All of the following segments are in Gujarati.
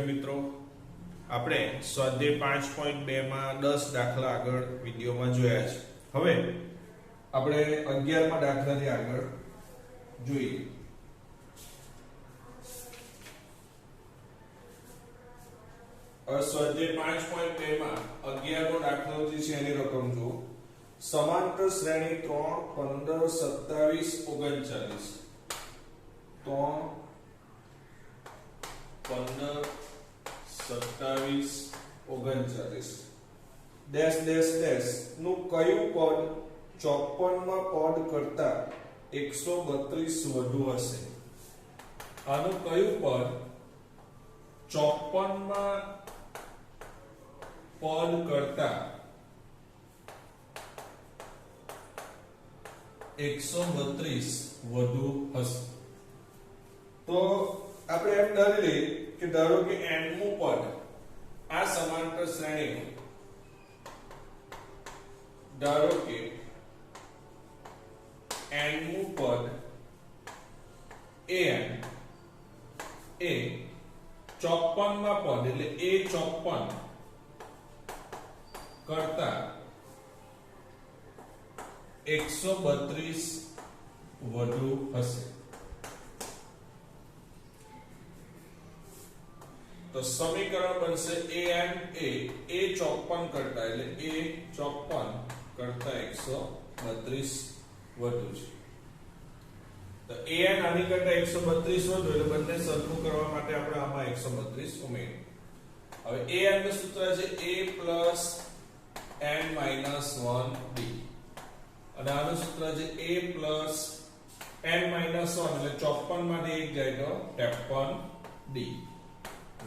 મિત્રો, આપણે સ્વાધ્યાય 5.2 માં 10 દાખલા આગળ વિડિયોમાં જોયા છે. હવે આપણે 11મા દાખલાથી આગળ જોઈએ. સ્વાધ્યાય 5.2 માં 11મો દાખલો જે છે એની રકમ જુઓ. સમાંતર શ્રેણી 3 15 27 39 3 15 27 39 ડેશ ડેશ ડેશ નું કયું પદ 54 માં પદ કરતા 132 વધુ હશે? આનું કયું પદ 54 માં પદ કરતા 132 વધુ હશે? તો આપણે એમ ધારી લઈએ કે ધારો કે n મું પદ આ સમાંતર શ્રેણીનું ધારો કે n મું પદ an એ 54 માં પદ એટલે a 54 કરતા 132 વધુ હશે. તો સમીકરણ બનશે an એ a54 કરતા એટલે a54 કરતા 132 વધુ છે. તો an આની કરતા 132 વધુ એટલે બંને સરખું કરવા માટે આપણે આમાં 132 ઉમેરીએ. હવે an નું સૂત્ર છે a n - 1b અને આનું સૂત્ર છે a n - 1 એટલે 54 માંથી 1 જાય તો 53d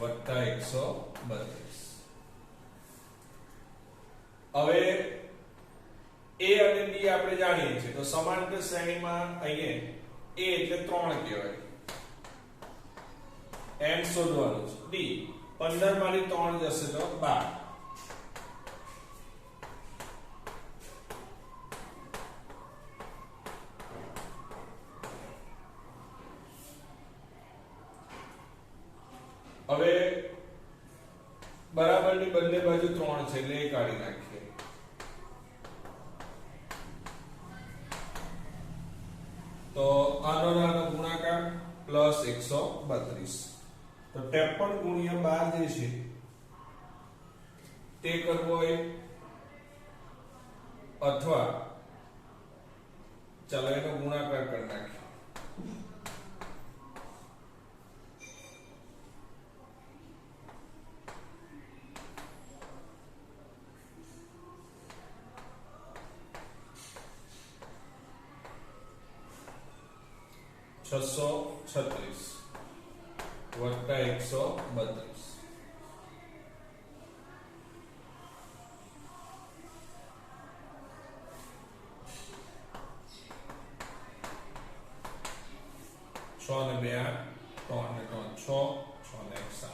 વત્તા 132. હવે a અને b આપણે જાણીએ છીએ. તો સમાંતર શ્રેણીમાં અહીંયા a એટલે 3 કહેવાય. n શોધવાનું છે. b 15 માંથી 3 જશે તો 12. હવે બરાબરની બંને બાજુ 3 છે એટલે એ કાઢી નાખીએ. તો આનો નાનો ગુણાકાર પ્લસ 132. તો 53 ગુણ્યા 12 જે છે તે કરવો હોય અથવા ચાલો એનો ગુણાકાર કરી નાખીએ. છસો 36 વત્તા 132. છ ને 2 8 3 ને 3 6 6 ને 1 7.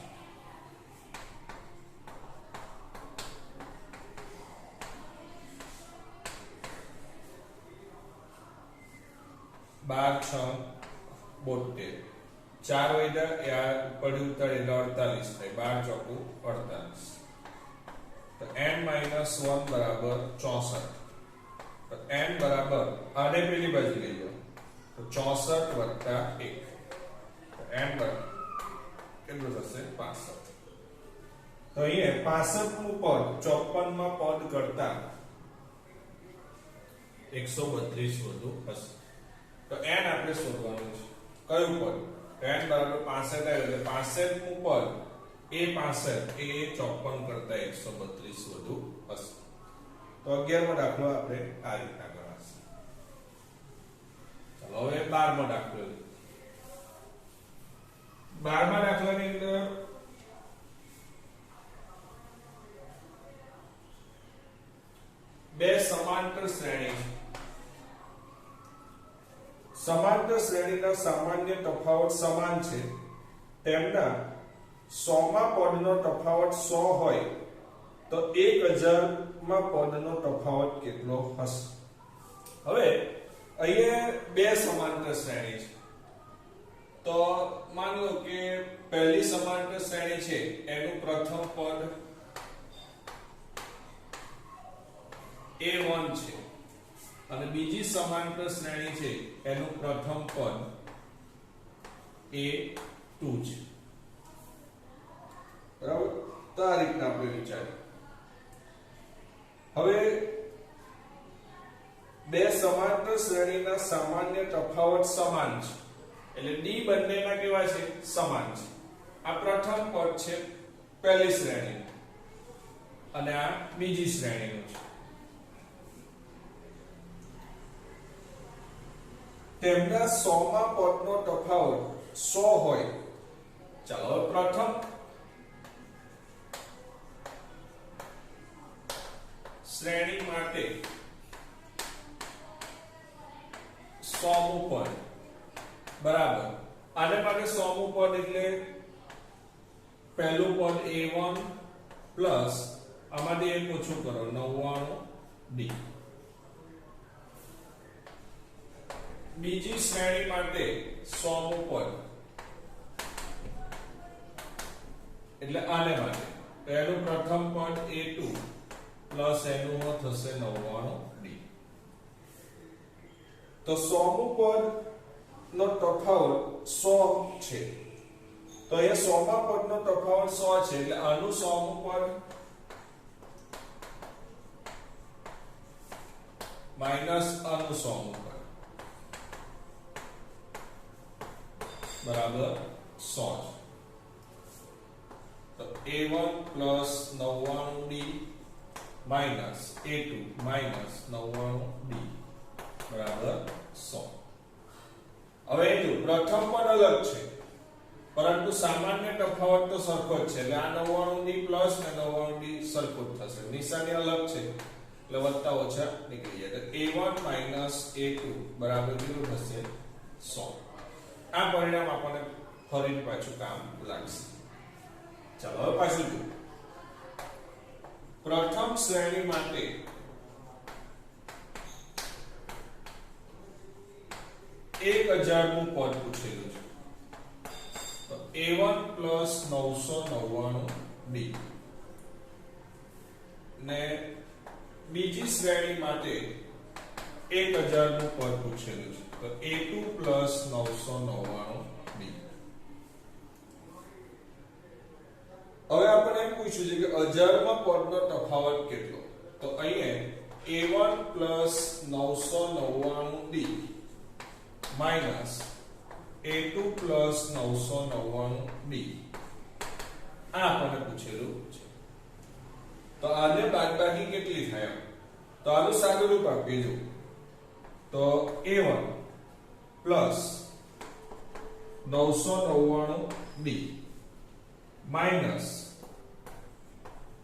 બાર 6 72. 4 વૈદા એ આ ઉપર ઉતાર એટલે 48 થાય. 12 ચોકુ 48. તો n - 1 બરાબર 64. તો n બરાબર આને પેલી બાજુ લઈ લો તો 64 વત્તા 1. તો n બરાબર કેટલું થશે? 65. તો અહીંયા 65 નું પદ 54 માં પદ કરતા 132 વધુ હશે. તો n આપણે શોધવાનું છે. કયું પદ? n બરાબર 65 આવે એટલે 65 નું પદ એ 65 એ 54 કરતા 132 વધુ હશે. તો 11મો દાખલો આપણે આ રીતના ગણાશે. ચાલો હવે 12મો દાખલો. 12મા દાખલાની અંદર બે સમાંતર શ્રેણી છે. સમાંતર શ્રેણીના સામાન્ય તફાવત સમાન છે. તેમના 100 માં પદનો તફાવત 100 હોય તો 1000 માં પદનો તફાવત કેટલો હશે? હવે અહીંયા બે સમાંતર શ્રેણી છે. તો માન લો કે પહેલી સમાંતર શ્રેણી છે એનું પ્રથમ પદ A1 છે અને બીજી સમાંતર શ્રેણી છે એનું પ્રથમ પદ A2 છે, બરાબર. તો આ રીતના આપણે વિચારીએ. હવે બે સમાંતર શ્રેણીના સામાન્ય તફાવત સમાન છે એટલે d બંનેના કેવા છે? સમાન છે. આ પ્રથમ પદ છે પહેલી શ્રેણી અને આ બીજી શ્રેણીનું છે. તેમના 100 માં પદનો તફાવત 100 હોય. ચાલો પ્રથમ શ્રેણી માટે 100મું પદ બરાબર. આને માટે 100મું પદ એટલે પહેલું પદ A1 પ્લસ આમાંથી એક ઓછું કરો 99d. બીજી શ્રેણી માટે 100મું પદ એટલે આને માટે પહેલું પ્રથમ પદ A2 પ્લસ એનું થશે 99d. તો 100મું પદ નો તફાવત 100 છે. તો અહીંયા 100 માં પદનો તફાવત 100 છે એટલે આનું 100મું પદ માઈનસ આનું 100મું પદ બરાબર 100. તો A1 plus 99d minus A2 minus 99d બરાબર 100. હવે જો પ્રથમ પદ અલગ છે પરંતુ સામાન્ય તફાવત તો સરખો જ છે એટલે આ 99d પ્લસ ને 99d સરખું જ થશે. નિશાની અલગ છે એટલે વત્તા ઓછા નીકળી જાય. તો A1 માઈનસ A2 બરાબર કેટલું થશે? 100. આ પરિણામ આપણને ફરી પાછું કામ લાગશે. ચાલો હવે પાછું જો પ્રથમ શ્રેણી માટે 1000મું પદ પૂછેલું છે. તો A1 પ્લસ 999d ને બીજી શ્રેણી માટે 1000મું પદ પૂછેલું છે. તો A2 પ્લસ 999d. હવે આપણે એમ પૂછ્યું છે કે 1000 માં પદનો તફાવત કેટલો? તો અહીંયા A1 plus 999d minus A2 plus 999d આ આપણને પૂછેલું છે. તો આને બાદબાકી કેટલી થાય? તો આનું સાદું રૂપ આપી દો. તો A1 પ્લસ 999d માઈનસ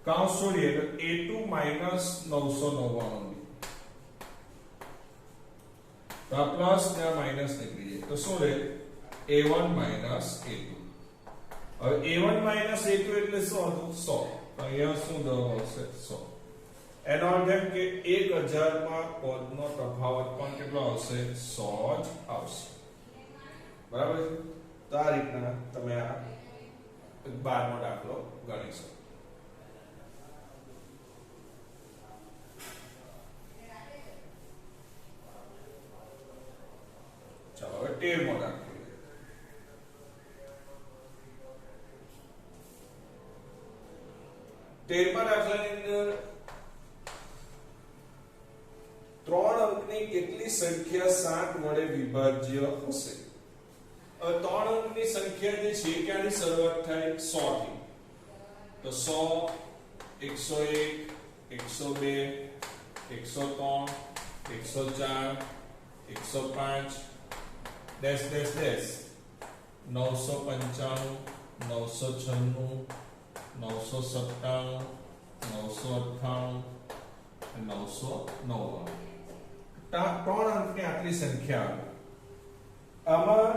કાઉન્સ છોડીએ તો A2 માઈનસ 999d. તો આ પ્લસ ને આ માઈનસ નીકળી જાય તો શું રહે? A1 minus A2. હવે A1 માઈનસ A2 એટલે શું હતું? 100. તો અહીંયા શું જવાબ આવશે? 100. એનો અર્થ એમ કે 1000 માં પદનો તફાવત પણ કેટલો આવશે? 100 જ આવશે. બરાબર છે. તો આ રીતના તમે આ 12મો દાખલો ગણી શકો. ચાલો હવે 13મો દાખલો. 13મા દાખલાની અંદર 3 અંકની કેટલી સંખ્યા 7 વડે વિભાજ્ય હશે? 3 અંકની સંખ્યા જે છે ક્યાંની શરૂઆત થાય? 100 થી. તો 100 101 102 103 104 105 ડેશ ડેશ ડેશ 995 996 997 998 999. 3 અંકની આટલી સંખ્યા આવે. આમાં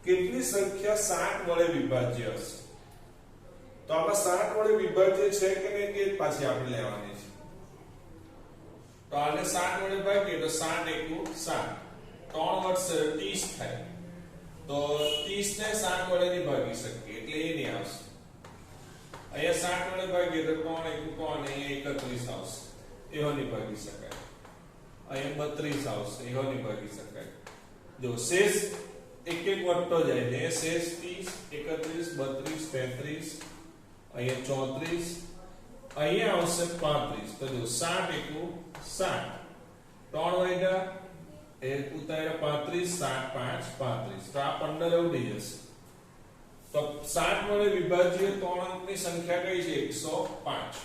કેટલી સંખ્યા 7 વડે વિભાજ્ય હશે? તો આમાં 7 વડે વિભાજ્ય છે કે નહીં તે પાછી આપણે લેવાની છે. તો આને 7 વડે ભાગીએ તો 7 * 1 = 7. 3 વડે 30 થાય. તો 30 ને 7 વડે નહીં ભાગી શકીએ એટલે એ નહીં આવશે. અહીંયા 7 વડે ભાગીએ તો 3 1 3 અહીંયા 31 આવશે, એવો નહીં ભાગી શકાય. અહીંયા 32 આવશે, એવો નહીં ભાગી શકાય. જો શેષ એક એક વધતો જાય છે, શેષ 30 31 32 33, અહીંયા 34, અહીંયા આવશે 35. તો જો 7 એકુ 7, 3 વધ્યા એ ઉતાર્યા 35, 7 5 35, તો આ 15 એવું થઈ જશે. તો 7 વડે વિભાજ્ય 3 અંકની સંખ્યા કઈ છે? 105.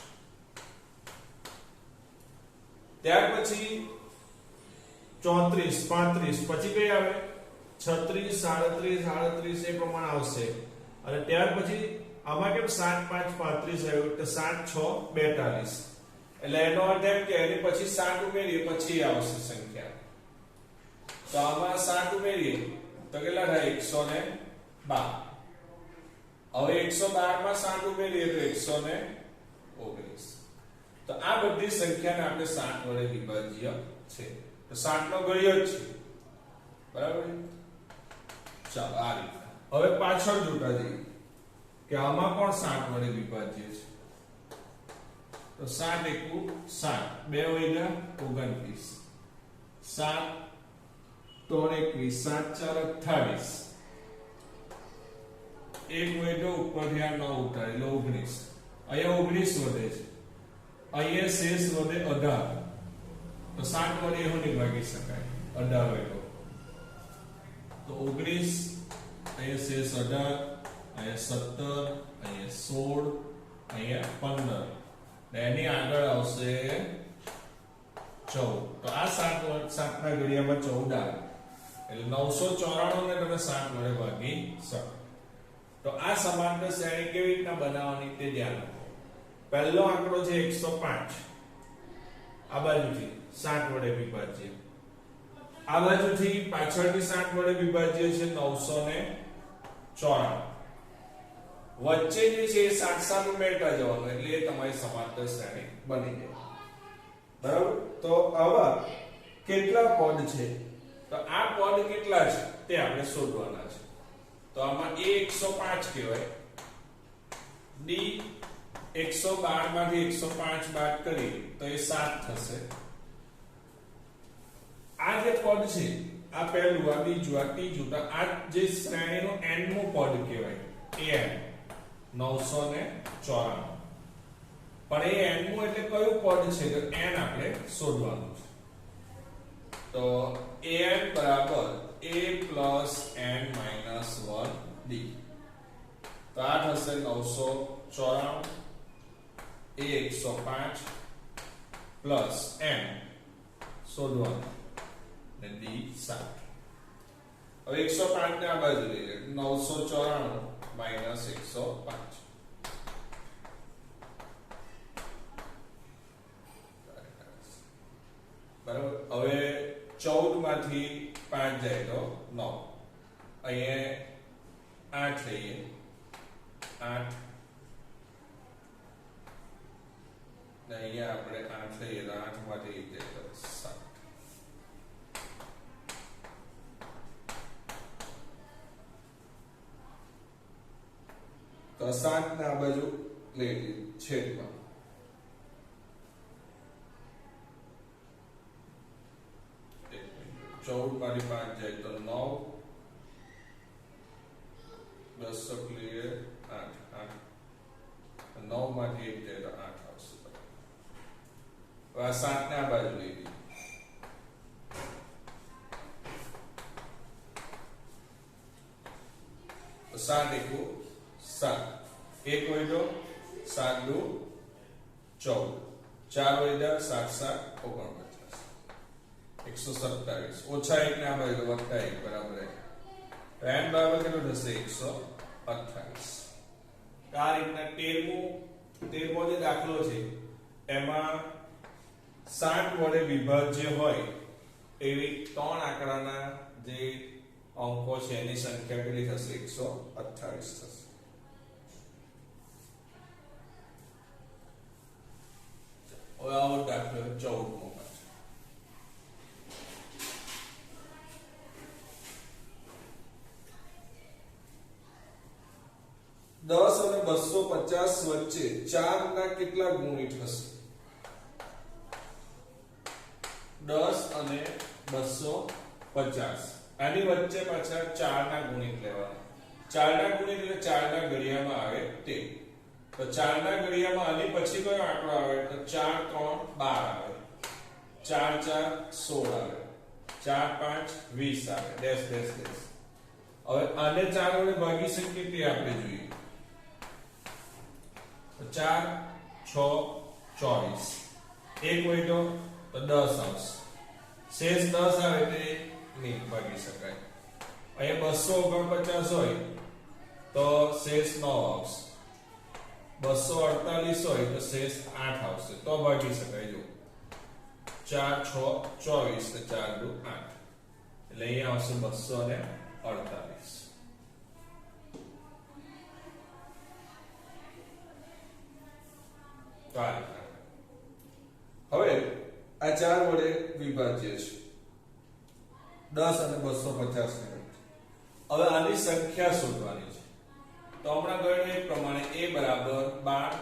ત્યાર પછી 34 35 પછી કઈ આવે? 36 37 38 એ પ્રમાણે આવશે. અને ત્યાર પછી આમાં કેમ 7 5 35 આવ્યું એટલે 7 6 42, એટલે એનો અર્થ એમ કે એની પછી 7 ઉમેરીએ પછી આવશે સંખ્યા. તો આમાં 7 ઉમેરીએ તો કેટલા થાય? 112. હવે 112 માં 7 ઉમેરીએ તો 119. તો આ બધી સંખ્યાને આપણે 7 વડે વિભાજ્ય છે. તો 7 નો ઘડિયો જ છે, બરાબર? ચાલો આ રીતે હવે પાછળ જોતા જઈએ કે આમાં કોણ 7 વડે વિભાજ્ય છે. તો 7 એકુ 7, 2 વધ્યા 29, 7 3 21, 7 4 28, એક વધ્યો ઉપરથી આ 9 ઉતારે એટલે 19. અહીંયા 19 વધે છે, અહીંયા શેષ વધે 18. તો 7 વડે એવું નહીં ભાગી શકાય, 18 વધ્યો તો 19, અહીંયા શેષ 18, અહીંયા 17, અહીંયા 16, અહીંયા 15, એની આગળ આવશે 14. તો આ 7 ના ઘડિયામાં 14 આવે એટલે 994 ને તમે 7 વડે ભાગી શકો. તો આ સમાંતર શ્રેણી કેવી રીતના બનાવવાની તે ધ્યાન રાખો. પહેલો આંકડો છે 105, આ બાજુથી 7 વડે વિભાજ્ય, આ બાજુથી પાછળથી 7 વડે વિભાજ્ય છે 994. વચ્ચે જે છે એ 7 ઉમેરતા જવાનું એટલે એ તમારી સમાંતર શ્રેણી બની જાય, બરાબર? તો આવા કેટલા પદ છે, તો આ પદ કેટલા છે તે આપણે શોધવાના છે. તો આમાં a 105 કહેવાય, d 112 માંથી 105 બાદ કરી તો એ 7 થશે. આ જે પદ છે આ પહેલું, આ બીજું, આ ત્રીજું, તો આ જે શ્રેણીનું n મું પદ કહેવાય an 994. પણ એ n મું એટલે કયું પદ છે તો n આપણે શોધવાનું છે. તો an બરાબર a plus n minus 1 d. તો આ થશે 994, a 105 plus n શોધવાનું ને d 7. હવે 105 ને આ બાજુ લઈ લે, 994 minus 105. બરાબર? હવે 14 માંથી 5 જાય તો 9, અહીંયા 8 લઈએ, 8 ને અહીંયા આપણે 8 લઈએ તો 8 માંથી 1 જાય તો 7. તો 7 ને આ બાજુ લઈ લઈએ છેદમાં, 14 માંથી 5 જાય તો 9, 10 લઈએ 8, 9 માંથી 1 જાય તો 8 આવશે. હવે આ 7 ને આ બાજુ લઈ લઈએ, તો 7 એકુ 7, 1 વધ્યો 7 દુ 14, 4 વધ્યા 7 7 49, 127 ઓછા 1 ને આ બાજુ વત્તા 1 બરાબર તો n બરાબર કેટલું થશે? 128. આ રીતના 13મો જે દાખલો છે એમાં 7 વડે વિભાજ્ય હોય એવી 3 આંકડાના જે અંકો છે એની સંખ્યા કેટલી થશે? 128 થશે. હવે આવો દાખલો 14મો. 10 અને 250 વચ્ચે 4 ના કેટલા ગુણિત હશે? 10 અને 250 આની વચ્ચે પાછા 4 ના ગુણિત લેવાના. 4 ના ગુણિત એટલે 4 ના ઘડિયામાં આવે તે. તો 4 ના ઘડિયામાં આની પછી કયો આંકડો આવે? તો 4 3 12 આવે, 4 4 16 આવે, 4 5 20 આવે, ડેશ ડેશ ડેશ. હવે આને 4 વડે ભાગી શકીએ તે આપણે જોઈએ. તો 4 6 24 એક વધ્યો તો 10 આવશે. શેષ 10 આવે તે નહીં ભાગી શકાય. અહીંયા 249 હોય તો શેષ 9 આવશે. 248 હોય તો શેષ 8 આવશે, તો ભાગી શકાય. જો 4 6 24 ને 4 2 8 એટલે અહીંયા આવશે 248. હવે આ 4 વડે વિભાજ્ય છે 10 અને 250 ને. હવે આની સંખ્યા શોધવાની છે. તો હમણાં ગણ્યું એ પ્રમાણે a બરાબર 12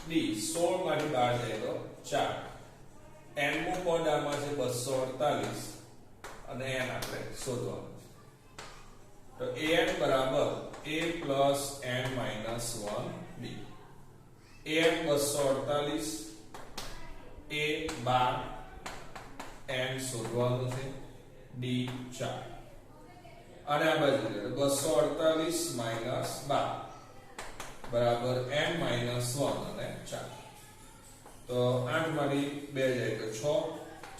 d 16 માંથી 12 જાય તો 4. n નું પદ આમાં છે 248 અને n આપણે શોધવાનું છે. તો an બરાબર a plus n minus 1 d. an 248 a 12 n શોધવાનું છે d 4 અને આ બાજુ 248 minus 12 બરાબર n minus 1 અને 4. તો 8 માંથી 2 જાય તો 6,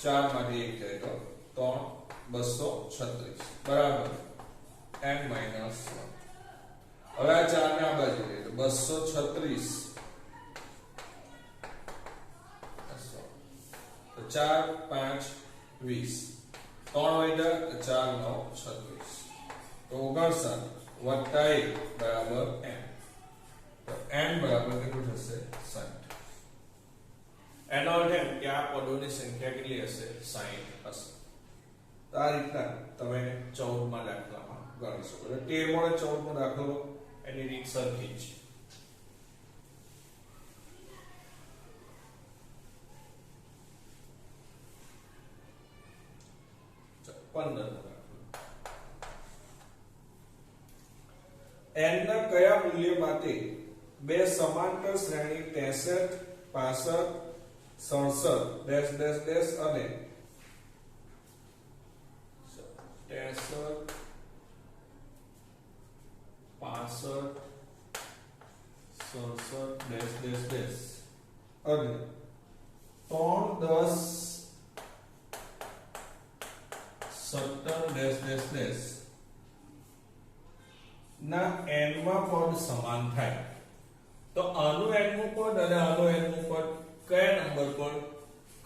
4 માંથી 1 જાય તો 3, 236 બરાબર n minus 1. હવે આ 4 ને આ બાજુ લઈએ તો 236 તો 4 5 20 3 વધ્યા તો 4 9 36 તો 59 વત્તા 1 બરાબર n. તો n બરાબર કેટલું થશે? 60. એનો અર્થ એમ કે આ પદોની સંખ્યા કેટલી હશે? 60 હશે. તો આ રીતના તમે 14 માં દાખલામાં ગણી શકો. એટલે 13 અને 14 નો દાખલો એની રીત સરખી છે. n ના કયા મૂલ્ય માટે બે સમાંતર શ્રેણી 63 65 67 ડેશ ડેશ ડેશ અને 63 65 67 ડેશ ડેશ ડેશ અને 3 10 17 ડેશ ડેશ ડેશ ના n માં પદ સમાન થાય. તો આનું n નું પદ અને આનું n નું પદ કયા નંબર પર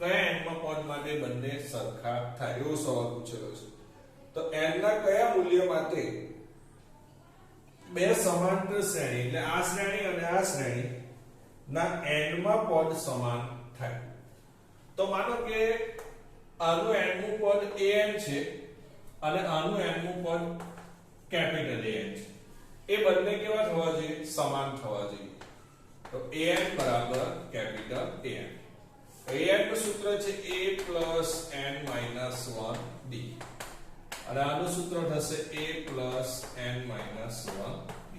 કયા n માં પદ માટે બંને સરખા થાય એવો સવાલ પૂછેલો છે. તો n ના કયા મૂલ્ય માટે બે સમાંતર શ્રેણી એટલે આ શ્રેણી અને આ શ્રેણી ના n માં પદ સમાન થાય. તો માનો કે આનું n નું પદ an છે અને આનું n નું પદ કેપિટલ An છે. એ બંને કેવા થવા જોઈએ? સમાન થવા જોઈએ. તો an બરાબર કેપિટલ An. an નું સૂત્ર છે a plus n minus 1 d અને આનું સૂત્ર થશે a plus n minus 1 d.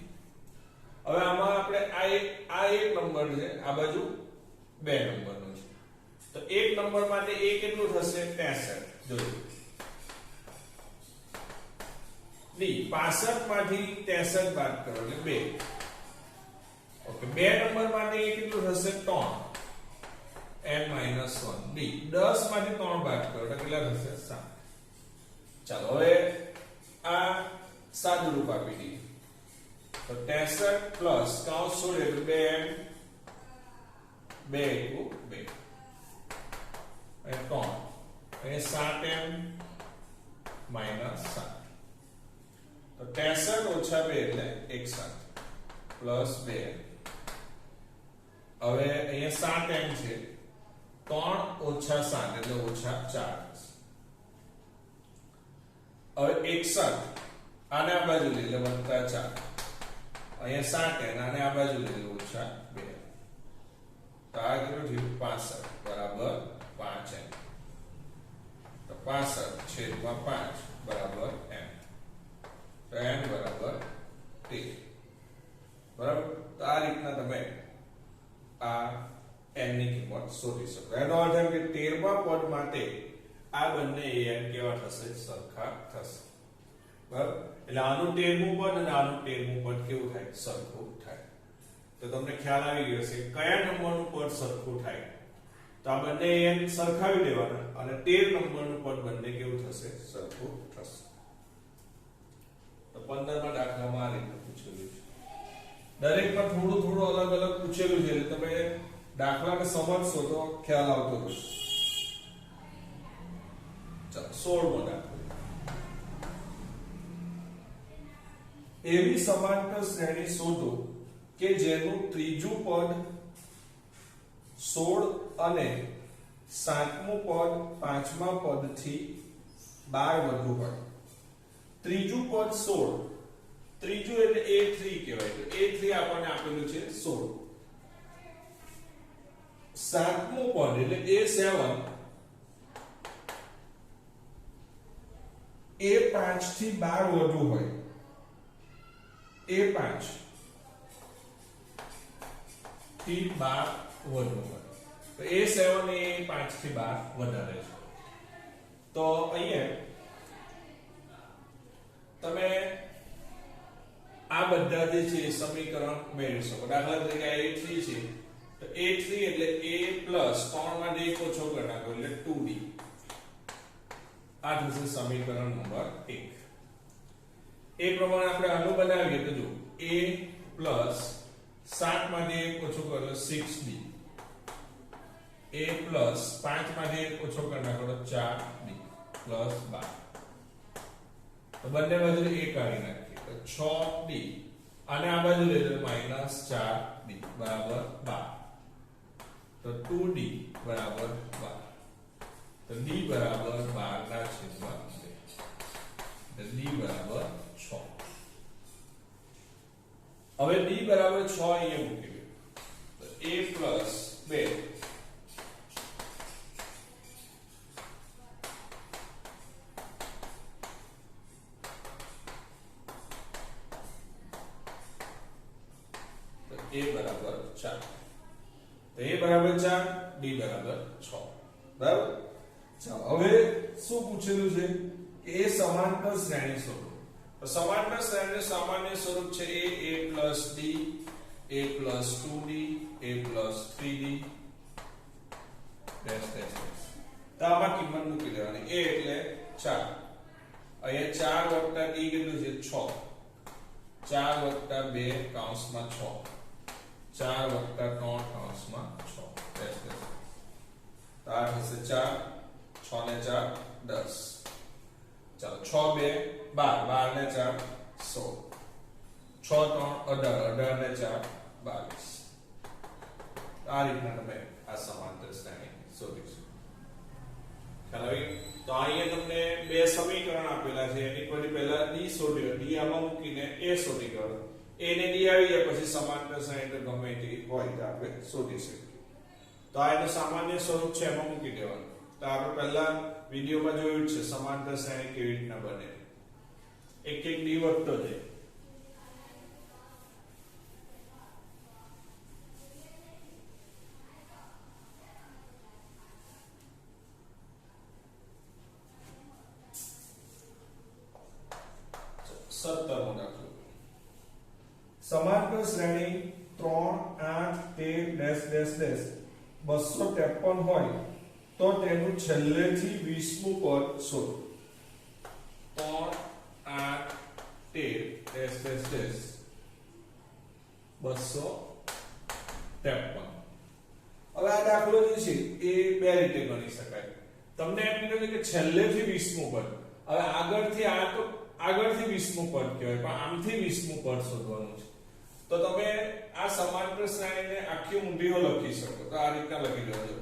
હવે આમાં આપણે આ એક નંબર છે, આ બાજુ બે નંબરનો છે. તો એક નંબર માટે a કેટલું થશે? 65. જોજો d 65 માંથી 63 બાદ કરો એટલે 2. ઓકે, બે નંબર માટે a કેટલું થશે? 3 n minus 1 d 10 માંથી 3 બાદ કરો એટલે કેટલા થશે? 7. ચાલો હવે આ સાદું રૂપ આપી દઈએ. તો 63 પ્લસ કૌંસ છોડે તો 2n 2 * 2 અને 3 અને 7n minus 7. તો 63 ઓછા 2 એટલે 61 પ્લસ 2. હવે અહીંયા 7n છે, 3 ઓછા 7 એટલે ઓછા 4. હવે 61 આને આ બાજુ લઈ એટલે વત્તા 4 અહીંયા 7n અને આ બાજુ લઈ લો -2. તો આ કેટલું થયું 65 બરાબર 5n. તો 65/5 બરાબર n. તો n બરાબર 13. બરાબર. તો આ રીતના તમે આ n ની કિંમત શોધી શકો. એનો અર્થ એમ કે 13મા પદ માટે આ બંને an કેવા થશે? સરખા થશે. બરાબર. એટલે આનું 13મું પદ અને આનું 13મું પદ કેવું થાય? સરખું થાય. તો તમને ખ્યાલ આવી ગયો છે કયા નંબરનું પદ સરખું થાય. તો આ બંને an સરખાવી દેવાના અને 13 નંબરનું પદ બંને કેવું થશે? સરખું થશે. તો 15મા દાખલામાં આ રીતે પૂછેલું છે. દરેકમાં થોડું થોડું અલગ અલગ પૂછેલું છે એટલે તમે દાખલાને સમજશો તો ખ્યાલ આવતો રહેશે. ચાલો 16મો દાખલો. એવી સમાંતર શ્રેણી શોધો કે જેનું ત્રીજું પદ 16 અને 7મું પદ 5મા પદથી 12 વધુ હોય. ત્રીજું પદ 16, ત્રીજું એટલે a3 કહેવાય. તો a3 આપણને આપેલું છે 16. 7મું પદ એટલે a7 a5 થી 12 વધુ હોય. a5 થી 12 વધુ હોય. તો a7 એ 5 થી 12 વધારે છે. તો અહીંયા તમે આ બધા જે છે સમીકરણ મેળવી શકો. દાખલા તરીકે a3 છે તો a3 એટલે a પ્લસ 3 માંથી 1 ઓછો કરી નાખો એટલે 2d. આ થશે સમીકરણ નંબર 1. એ પ્રમાણે આપણે આનું બનાવીએ તો જો a પ્લસ 7 માંથી 1 ઓછો કરો 6d. a પ્લસ 5 માંથી 1 ઓછો કરી નાખો 4d પ્લસ 12. તો બંને બાજુ 1 કાઢી નાખીએ તો 6d અને આ બાજુ લઈ લો -4d બરાબર 12. તો 2d બરાબર 12. તો d બરાબર 12/2. તો d બરાબર 6. હવે d બરાબર 6 અહીંયા મૂકી દો. તો a પ્લસ 2 a બરાબર 4. તો a બરાબર 4, d બરાબર 6. બરાબર. ચાલો હવે શું પૂછેલું છે કે એ સમાંતર શ્રેણી શોધો. તો સમાંતર શ્રેણીનું સામાન્ય સ્વરૂપ છે a plus d, a plus 2d, a plus 3d dash dash. તો આમાં કિંમત મૂકી દેવાની. a એટલે 4. અહીંયા 4 d કેટલું છે 6. 4 2 કૌંસમાં 6. 4 3 કૌંસમાં 6 ડેશ ડેશ. તો આ થશે 4. 6 ને 4 10. ચાલો 6 2 12, 12 ને 4 16, 6 3 18, 18 ને 4 22. આ રીતના તમે આ સમાંતર શ્રેણી શોધીશું. ખ્યાલ આવી? તો અહીંયા તમને બે સમીકરણ આપેલા છે. એની પર પહેલા d શોધ્યો, d આમાં મૂકીને a શોધી કાઢો. a ને d આવી જાય પછી સમાંતર શ્રેણી તો ગમે તે હોય તો આપણે શોધી શકીએ. તો આ એનું સામાન્ય સ્વરૂપ છે એમાં મૂકી દેવાનું. તો આપણે પહેલા વિડિયોમાં જોયું છે સમાંતર શ્રેણી કેવી રીતના બને. એક એક d વધતો જાય. સમાંતર શ્રેણી 3 8 13 ડેશ ડેશ ડેશ 253 હોય તો તેનું છેલ્લેથી 20મું પદ શોધો. 3 8 13 ડેશ ડેશ ડેશ 253. હવે આ દાખલો જે છે એ બે રીતે ગણી શકાય. તમને એમ કીધું કે છેલ્લેથી 20મું પદ. હવે આગળથી આ તો આગળથી 20મું પદ કહેવાય પણ આમથી 20મું પદ શોધવાનું છે. તો તમે આ સમાંતર શ્રેણીને આખી ઊંધીઓ લખી શકો. તો આ રીતના લખી દેજો.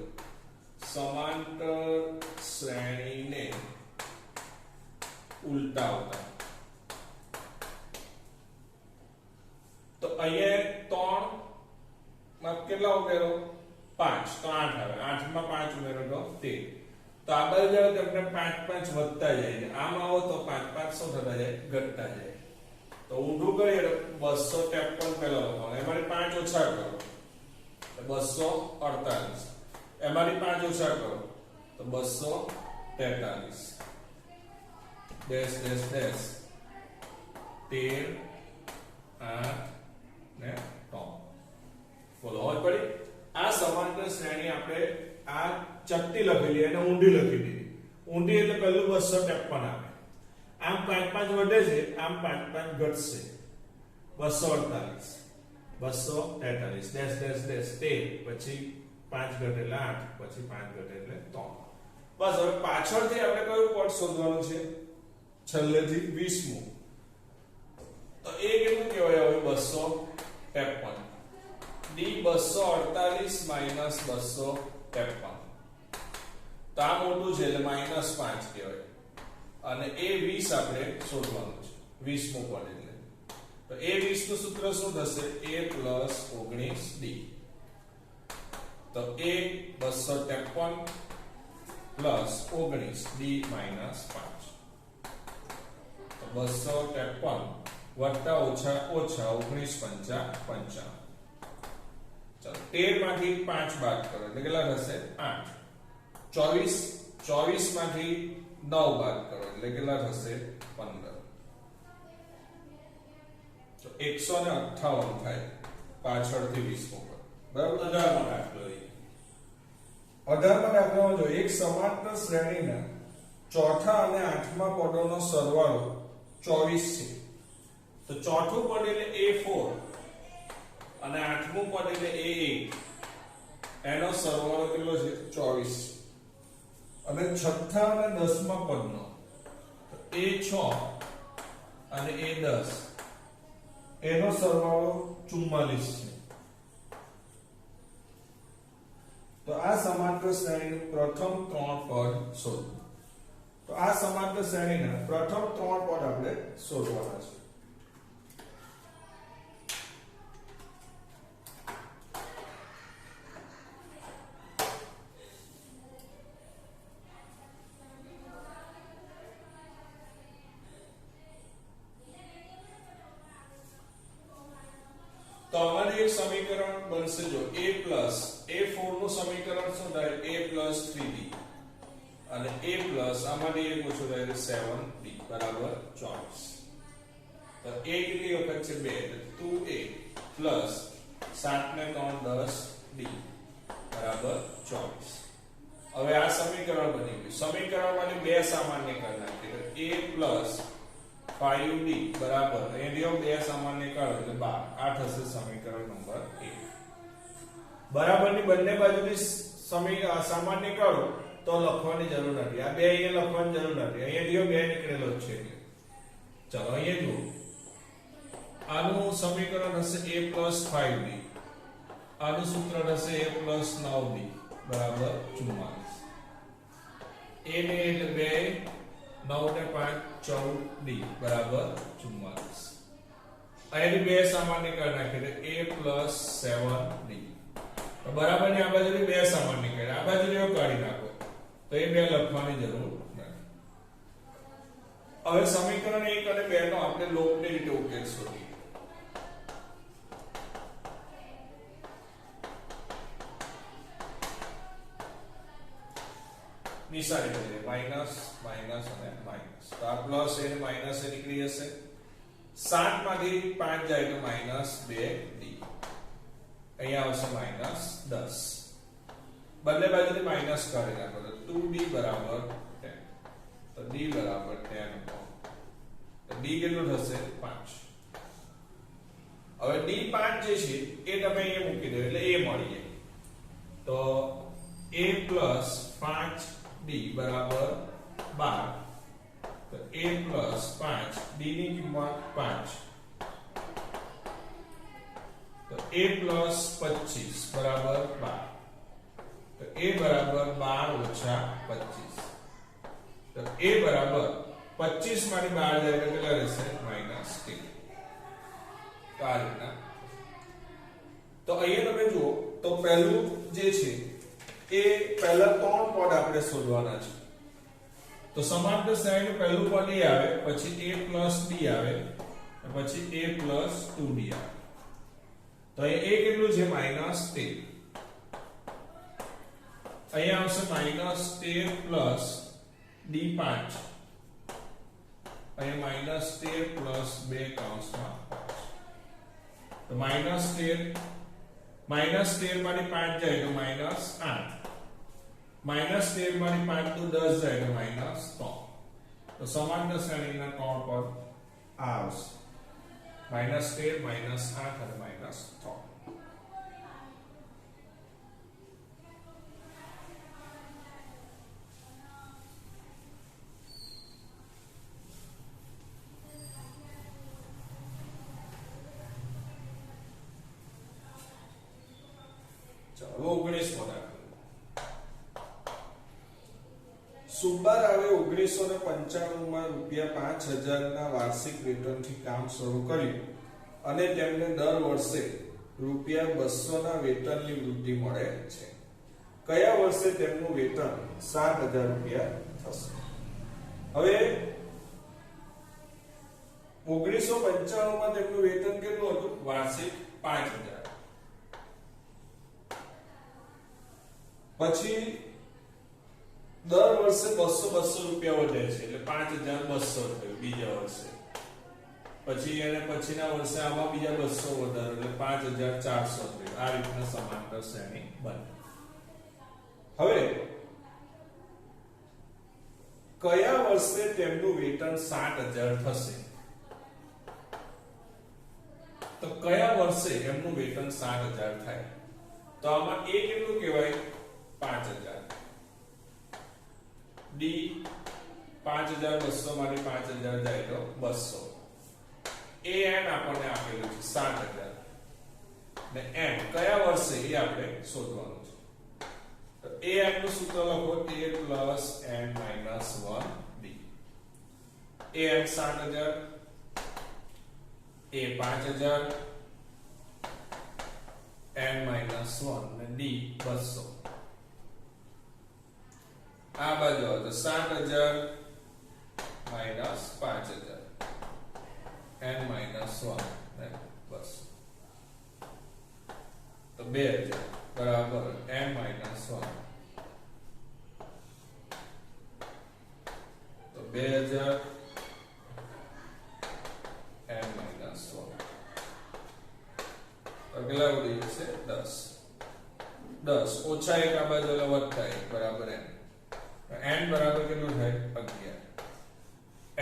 સમાંતર શ્રેણીને ઉલટાવતા. તો કેટલા ઉમેરો 5 તો 8 આવે 8 માં 5 ઉમેરો તો 13 તો આ બાજુ જાવ તો આપણે 5 5 વધતા જાય આમ આવો તો 5 5 શું થતા જાય ઘટતા જાય તો ઊંધું કરીએ તો 253 પહેલા લખવાનું એમાંથી 5 ઓછા કરો તો 248 એમાંથી 5 ઓછા કરો તો 243 ડેશ ડેશ ડેશ 13 8 ને 3 બોલો હવે પડી આ સમાંતર શ્રેણી આપણે આ ચપટી લખેલી અને ઊંડી લખી દીધી ઊંડી એટલે પહેલું 253 આવે આમ 5 5 વધે છે આમ 5 5 ઘટશે 248 243 ડેશ ડેશ ડેશ 13 પછી 5 ઘટે એટલે 8 પછી 5 ઘટે એટલે 3 બસ હવે પાછળથી આપણે કયું પદ શોધવાનું છે છેલ્લેથી 20મું તો એ કેટલું કહેવાય હવે 253 ડી 248 માઈનસ 253 તો આ મોટું છે એટલે -5 કહેવાય અને એ 20 આપણે શોધવાનું છે 20મું પદ એટલે તો એ 20 નું સૂત્ર શું થશે a + 19d તો a 253 + 19d - 5 તો 253 વત્તા ઓછા ઓછા 19 પંચા 55 ચાલો 13 માંથી 5 બાદ કરો એટલે કેટલા થશે 8 24 24 માંથી 9 બાદ કરો એટલે કેટલા થશે 15 તો 158 થાય પાછળથી 20 ઉપર બરાબર 18 માં દાખલો 18 માં દાખલામાં જો એક સમાંતર શ્રેણીના ચોથા અને આઠમા પદોનો સરવાળો 24 છે તો ચોથું પદ એટલે a4 અને આઠમું પદ એટલે a8 એનો સરવાળો કેટલો છે 24 અને છઠ્ઠા અને દસમા પદનો a6 અને a10 એનો સરવાળો 44 છે તો આ સમાંતર શ્રેણીનું પ્રથમ 3 પદ શોધો તો આ સમાંતર શ્રેણીના પ્રથમ 3 પદ આપણે શોધવાના છે तो हमारे एक समीकरण बनसे जो a प्लस a4 નું સમીકરણ શું થાય a પ્લસ 3b અને a પ્લસ આમાંથી એક ઓછું થાય 7b બરાબર 24 તો a કેટલી વખત છે 2 2a પ્લસ 7 ને 3 10d બરાબર 24 હવે આ સમીકરણ બની ગયું સમીકરણમાંથી બે સામાન્ય કરી નાખીએ a પ્લસ 5d બરાબર અહીંયા બે સામાન્ય કરો એટલે 12 આ થશે સમીકરણ નંબર 1 બરાબરની બંને બાજુથી સામાન્ય કરો તો લખવાની જરૂર નથી આ બે અહીંયા લખવાની જરૂર નથી અહીંયા બે નીકળેલો જ છે ચાલો અહીંયા જુઓ આનું સમીકરણ હશે a 5d આનું સૂત્ર થશે a 9d બરાબર 44 a ને એટલે 2 9 ને 5 14d બરાબર 44 અહીંથી બે સામાન્ય કરી નાખીએ a 7d તો બરાબર ની આ બાજુથી બે સામાન્ય કરી આ બાજુથી એવું કાઢી નાખો તો એ બે લખવાની જરૂર નથી હવે સમીકરણ 1 અને 2 નો આપણે લોપની રીતે ઉકેલ શોધીએ નિશાની કરીએ માઈનસ માઈનસ અને માઈનસ તો આ પ્લસ એ માઈનસ એ નીકળી જશે 7 માંથી 5 જાય તો -2d અહીંયા આવશે -10 બંને બાજુથી માઈનસ કાઢી નાખો તો 2d બરાબર 10 તો d બરાબર 10 તો d કેટલું થશે 5 હવે d 5 જે છે એ તમે અહીંયા મૂકી દો એટલે a મળી જાય તો a 5d બરાબર 12 તો a 5 d ની કિંમત 5 તો a 25 બરાબર 12 તો a બરાબર 12 - 25 તો a બરાબર 25 માંથી 12 જાય એટલે કેટલા રહેશે -3 તો આ રીતના તો અહીંયા તમે જુઓ તો આપણે શોધવાના છે. તો સમાંતર શ્રેણીનું પહેલું પદ a આવે, પછી a plus b આવે, પછી a plus 2b આવે. તો અહીં a કેટલું છે? -13. અહીંયા આવશે -13 plus d5. અહીંયા -13 plus 2 કૌંસમાં 5. તો -13 માંથી 5 જાય તો -8. -13 માંથી 5 તો 10 જાય તો -3. તો સમાંતર શ્રેણીના કોણ પર આ આવશે -13 -8 અને -3. ચલો 19મો દાખલો. સુબ્બારાવે 1995 માં ₹5000 ના વાર્ષિક વેતનથી કામ શરૂ કર્યું અને તેમને દર વર્ષે ₹200 ના વેતનની વૃદ્ધિ મળે છે. કયા વર્ષે તેમનું વેતન ₹7000 થશે? હવે 1995 માં તેમનું વેતન કેટલું હતું? વાર્ષિક 5000. પછી દર વર્ષે 200 રૂપિયા વધે છે એટલે 5200 થયું બીજા વર્ષે. પછી એને પછીના વર્ષે આમાં બીજા 200 વધારે એટલે 5400 થયું. આ રીતના સમાંતર શ્રેણી બને. હવે કયા વર્ષે તેમનું વેતન 7000 થશે? તો કયા વર્ષે એમનું વેતન 7000 થાય? તો આમાં a કેટલું કહેવાય? 5000. d 5200 માંથી 5000 જાય તો 200. an આપણને આપેલું છે 7000 ને n કયા વર્ષે એ આપણે શોધવાનું છે. તો an નું સૂત્ર લખો a plus n minus 1d. an 7000, a 5000, n minus 1 ને d 200. આ બાજુ આવે તો 7000 minus 5000 n minus 1 ને 200. તો 2000 બરાબર n minus 1. તો 2000 n minus 1. તો કેટલા ઉડી જશે? 10. 10 ઓછા 1 આ બાજુ વત્તા 1 બરાબર n. n બરાબર કેટલું થાય? 11.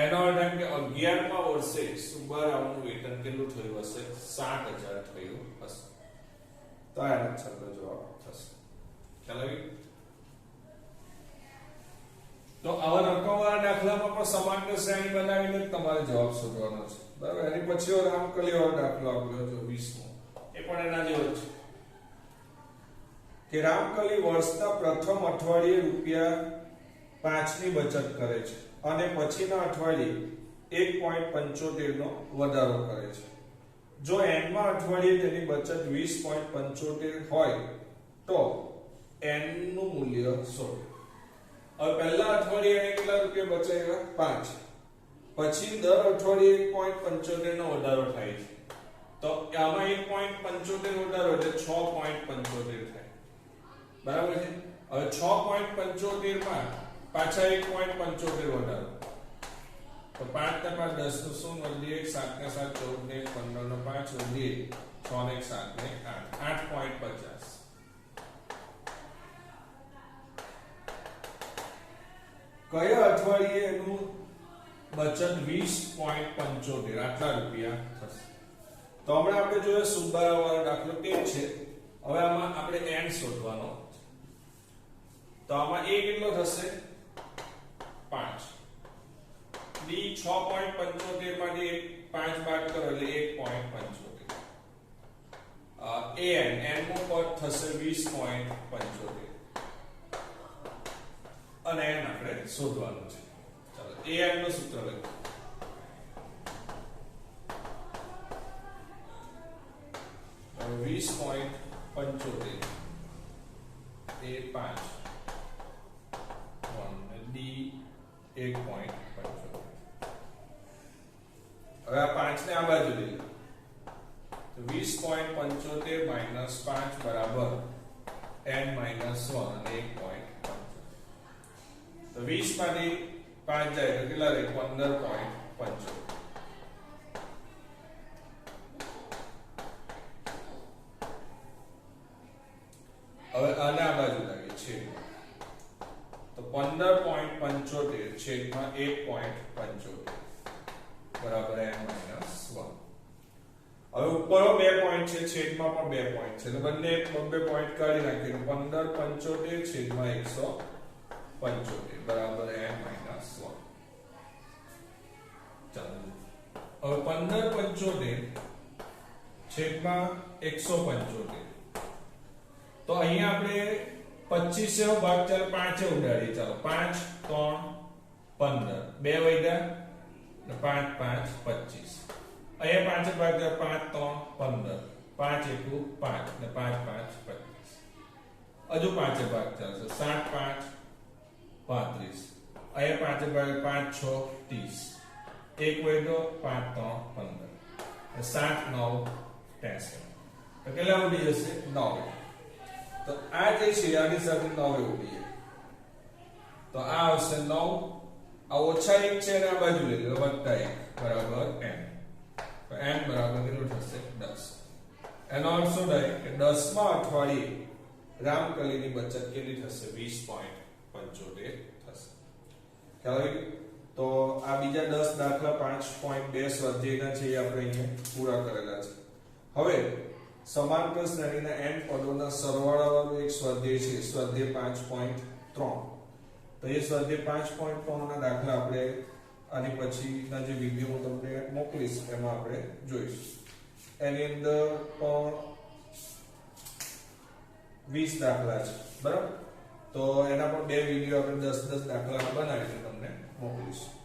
એનો અર્થ એમ કે 11મા વર્ષે સુબ્બારાવનું વેતન કેટલું થયું હશે? 7000 થયું હશે. તો આ આન્સરનો જવાબ થશે. ચાલો તો આવા રકમવાળા દાખલામાં પણ સમાંતર શ્રેણી બનાવીને તમારે જવાબ શોધવાનો છે. બરાબર. એની પછી રામકલી વાળો દાખલો આપ્યો છે 20મો. એ પણ એના જેવો જ છે કે રામકલી વર્ષના પ્રથમ અઠવાડિયે ₹5 ની બચત કરે છે અને પછીના અઠવાડિયે 1.75 નો વધારો કરે છે. જો n માં અઠવાડિયે તેની બચત 20.75 હોય તો n નું મૂલ્ય શોધો. હવે પહેલા અઠવાડિયે એને કેટલા રૂપિયા બચાવ્યા? 5. પછી દર અઠવાડિયે 1.75 નો વધારો થાય છે. તો આમાં 1.75 વધારો એટલે 6.75 થાય. બરાબર છે. હવે 6.75 માં પાછા 1.75 વધારો. તો 5 ને 5 10 નું શું વધી 1 7 ને 7 14 ને 15 નો 5 વધી 6 ને 7 ને 8 8.50. કયા અઠવાડિયે એનું બચત 20.75 આટલા રૂપિયા થશે? તો હમણાં આપણે જોઈએ સુબ્બારાવ વાળો દાખલો તે છે. હવે આમાં આપણે n શોધવાનો. તો આમાં a કેટલો થશે? 5. d 6.75 માંથી 5 બાદ કરો એટલે 1.75. an નું પદ થશે 20.75 અને n આપણે શોધવાનું છે. ચાલો an નું સૂત્ર લખો. હવે 20.75 એ 5 1.75. હવે આ 5 ને આ બાજુ લઈ લો તો 20.75 માઈનસ 5 બરાબર n માઈનસ 1 અને 1.75. તો 20 માંથી 5 જાય તો કેટલા રહે 15.75. હવે આને આ બાજુ લાગે છે તો 15.75 છેદમાં 1.75 બરાબર n માઈનસ 1. હવે ઉપર બે પોઈન્ટ છે છેદમાં પણ બે પોઈન્ટ છે તો બંને બે પોઈન્ટ કાઢી નાખીએ તો 15.75 છેદમાં 175 બરાબર n માઈનસ 1. ચાલો હવે 15.75 છેદમાં 175 તો અહીંયા આપણે 25 ભાગ ચાલ 5 ઉડાડીએ ચાલો 5 3 15 બે વૈદા ને 5 5 25 અહીંયા 5 ભાગ 5 3 15 5 1 5 ને 5 5 25 હજુ 5 ભાગ ચાલશે 7 5 35 અહીંયા 5 ભાગ 5 6 30 એક વૈદો 5 3 15 7 9 63 તો કેટલા ઉડી જશે 9. તો આ જે છે આની સાથે 9 ઉડી જાય તો આ આવશે 9. આ ઓછા 1 છે અને આ બાજુ લઈ લો વત્તા 1 બરાબર n. તો n બરાબર કેટલું થશે 10. એનો અર્થ શું થાય કે 10મા અઠવાડિયે રામકલીની બચત કેટલી થશે 20.75 થશે. ખ્યાલ આવી? તો આ બીજા 10 દાખલા 5.2 સ્વાધ્યાયના છે એ આપણે અહીંયા પૂરા કરેલા છે. હવે સમાંતર શ્રેણીના n પદોના સરવાળાવાળું એક સ્વાધ્યાય છે સ્વાધ્યાય 5.3. તો એ સ્વાધ્યાય 5.3 ના દાખલા આપણે આની પછીના જે વિડિયો હું તમને મોકલીશ એમાં આપણે જોઈશું. એની અંદર પણ 20 દાખલા છે બરાબર. તો એના પણ બે વિડિયો આપણે 10 દાખલા બનાવીને તમને મોકલીશું.